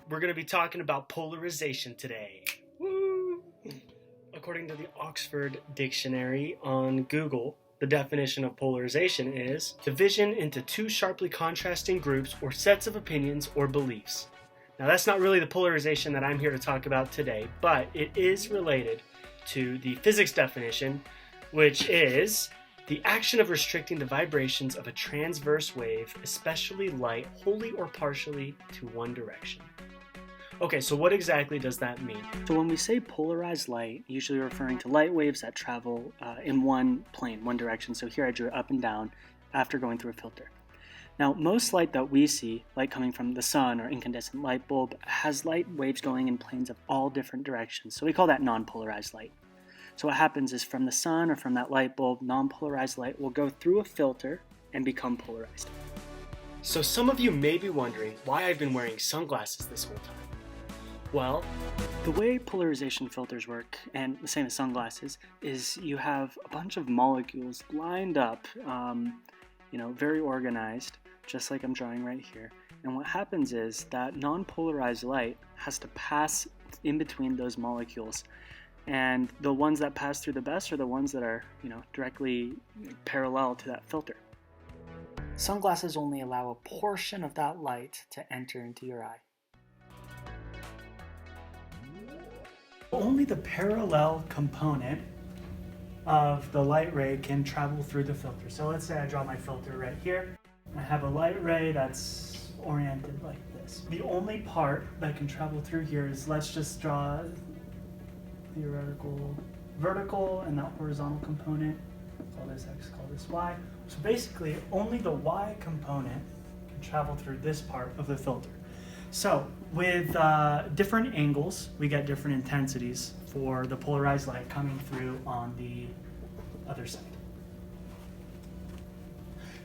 We're going to be talking about polarization today. Woo! According to the Oxford Dictionary on Google, the definition of polarization is division into two sharply contrasting groups or sets of opinions or beliefs. Now, that's not really the polarization that I'm here to talk about today, but it is related to the physics definition, which is the action of restricting the vibrations of a transverse wave, especially light, wholly or partially to one direction. Okay, so what exactly does that mean? So when we say polarized light, usually referring to light waves that travel in one plane, one direction. So here I drew it up and down after going through a filter. Now, most light that we see, light coming from the sun or incandescent light bulb, has light waves going in planes of all different directions. So we call that non-polarized light. So what happens is from the sun or from that light bulb, non-polarized light will go through a filter and become polarized. So some of you may be wondering why I've been wearing sunglasses this whole time. Well, the way polarization filters work, and the same as sunglasses, is you have a bunch of molecules lined up, very organized, just like I'm drawing right here. And what happens is that non-polarized light has to pass in between those molecules. And the ones that pass through the best are the ones that are, directly parallel to that filter. Sunglasses only allow a portion of that light to enter into your eye. Only the parallel component of the light ray can travel through the filter. So let's say I draw my filter right here. I have a light ray that's oriented like this. The only part that can travel through here is, let's just draw theoretical vertical and that horizontal component. Call this X, call this Y. So basically only the Y component can travel through this part of the filter. So with different angles, we get different intensities for the polarized light coming through on the other side.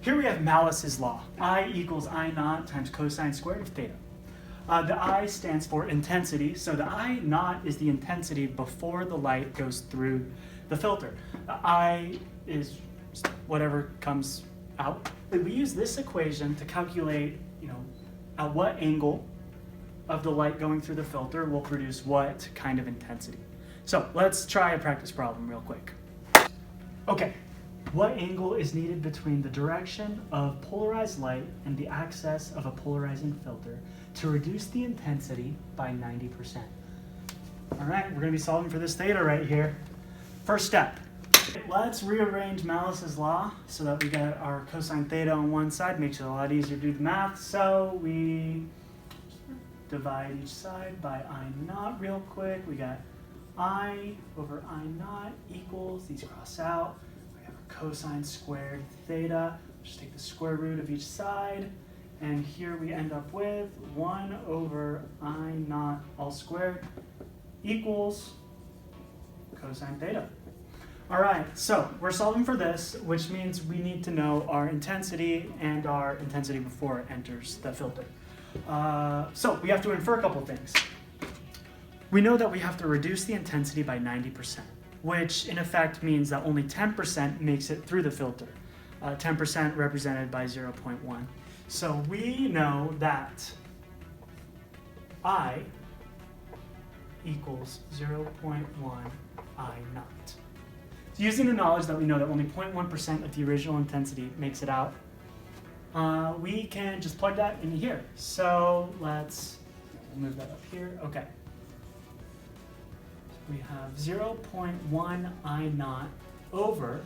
Here we have Malice's law. I equals I naught times cosine squared of theta. The I stands for intensity, so the I naught is the intensity before the light goes through the filter. The I is whatever comes out. We use this equation to calculate, at what angle of the light going through the filter will produce what kind of intensity. So let's try a practice problem real quick. Okay, what angle is needed between the direction of polarized light and the axis of a polarizing filter to reduce the intensity by 90%? All right, we're going to be solving for this theta right here. First step, let's rearrange Malice's law so that we get our cosine theta on one side. Makes it a lot easier to do the math. So we divide each side by I naught real quick. We got I over I naught equals, these cross out. We have a cosine squared theta. Just take the square root of each side. And here we end up with 1 over I naught all squared equals cosine theta. All right, so we're solving for this, which means we need to know our intensity and our intensity before it enters the filter. So we have to infer a couple things. We know that we have to reduce the intensity by 90%, which in effect means that only 10% makes it through the filter, 10% represented by 0.1. So we know that I equals 0.1 I naught. So using the knowledge that we know that only 0.1% of the original intensity makes it out, we can just plug that in here. So let's move that up here. Okay. We have 0.1 I naught over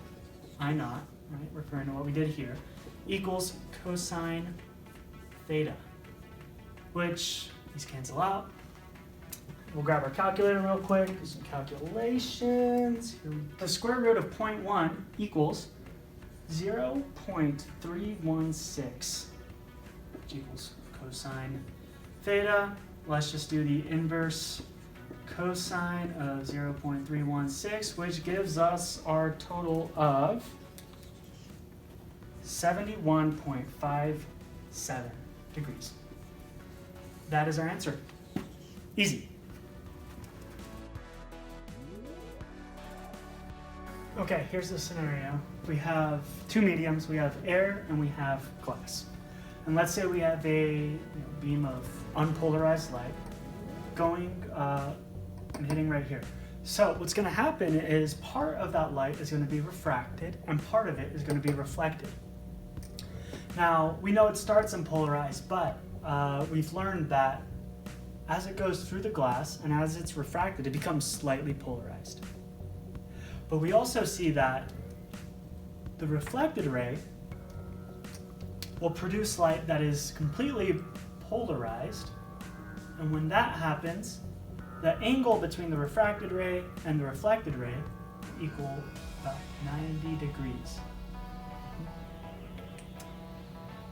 I naught, right, referring to what we did here, equals cosine theta, which these cancel out. We'll grab our calculator real quick, do some calculations. The square root of 0.1 equals 0.316, which equals cosine theta. Let's just do the inverse cosine of 0.316, which gives us our total of 71.57 degrees. That is our answer. Easy. Okay, here's the scenario. We have two mediums. We have air and we have glass. And let's say we have a beam of unpolarized light going and hitting right here. So what's going to happen is part of that light is going to be refracted and part of it is going to be reflected. Now, we know it starts in polarized, but we've learned that as it goes through the glass and as it's refracted, it becomes slightly polarized. But we also see that the reflected ray will produce light that is completely polarized. And when that happens, the angle between the refracted ray and the reflected ray equal about 90 degrees.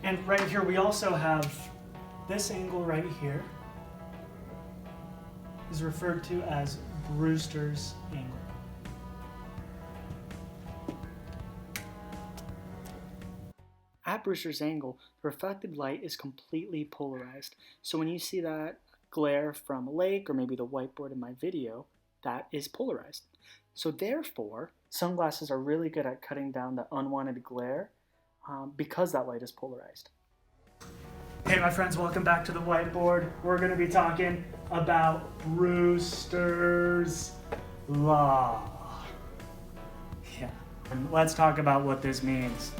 And right here we also have this angle right here is referred to as Brewster's angle. At Brewster's angle, the reflected light is completely polarized. So when you see that glare from a lake or maybe the whiteboard in my video, that is polarized. So therefore, sunglasses are really good at cutting down the unwanted glare because that light is polarized. Hey my friends, welcome back to the whiteboard. We're going to be talking about Brewster's law. Yeah, and let's talk about what this means.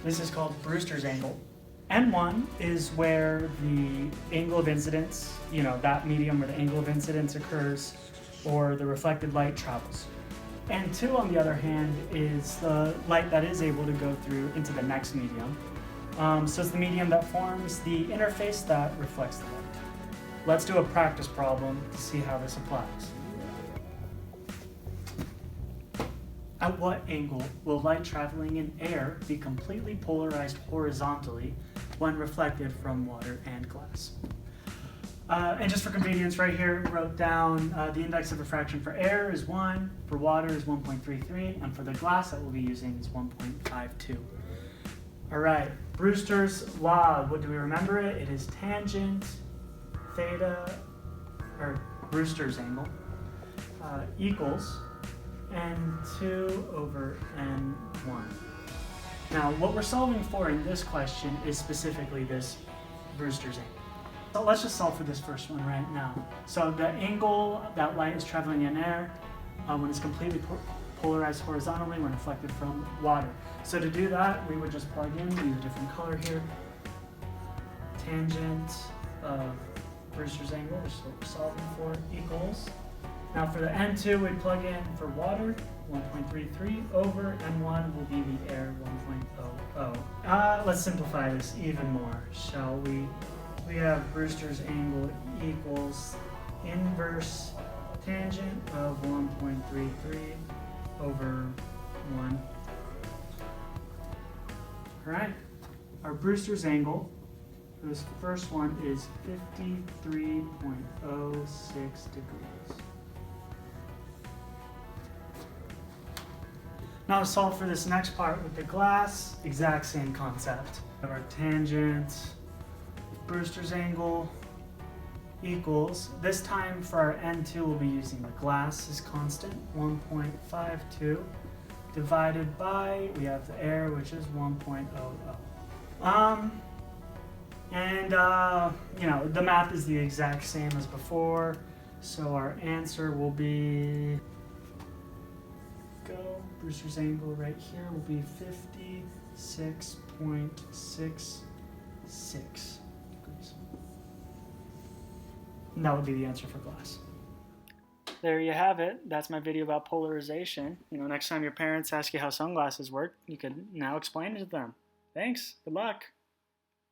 This is called Brewster's angle. N1 is where the angle of incidence, that medium where the angle of incidence occurs, or the reflected light travels. N2, on the other hand, is the light that is able to go through into the next medium. So it's the medium that forms the interface that reflects the light. Let's do a practice problem to see how this applies. At what angle will light traveling in air be completely polarized horizontally when reflected from water and glass? And just for convenience, right here, we wrote down the index of refraction for air is 1, for water is 1.33, and for the glass that we'll be using is 1.52. All right, Brewster's law, what do we remember it? It is tangent theta, or Brewster's angle, equals N2 over N1. Now, what we're solving for in this question is specifically this Brewster's angle. So let's just solve for this first one right now. So the angle that light is traveling in air when it's completely polarized horizontally when reflected from water. So to do that, we would just plug in, use a different color here. Tangent of Brewster's angle, which is what we're solving for, equals. Now for the N2, we plug in for water, 1.33 over N1 will be the air, 1.00. Let's simplify this even more, shall we? We have Brewster's angle equals inverse tangent of 1.33 over 1. All right, our Brewster's angle for this first one is 53.06 degrees. Now to solve for this next part with the glass, exact same concept. We have our tangent, Brewster's angle equals, this time for our N2 we'll be using the glass as constant, 1.52 divided by, we have the air which is 1.00. The math is the exact same as before, so our answer will be, Brewster's angle right here will be 56.66 degrees. And that would be the answer for glass. There you have it. That's my video about polarization. Next time your parents ask you how sunglasses work, you can now explain it to them. Thanks. Good luck.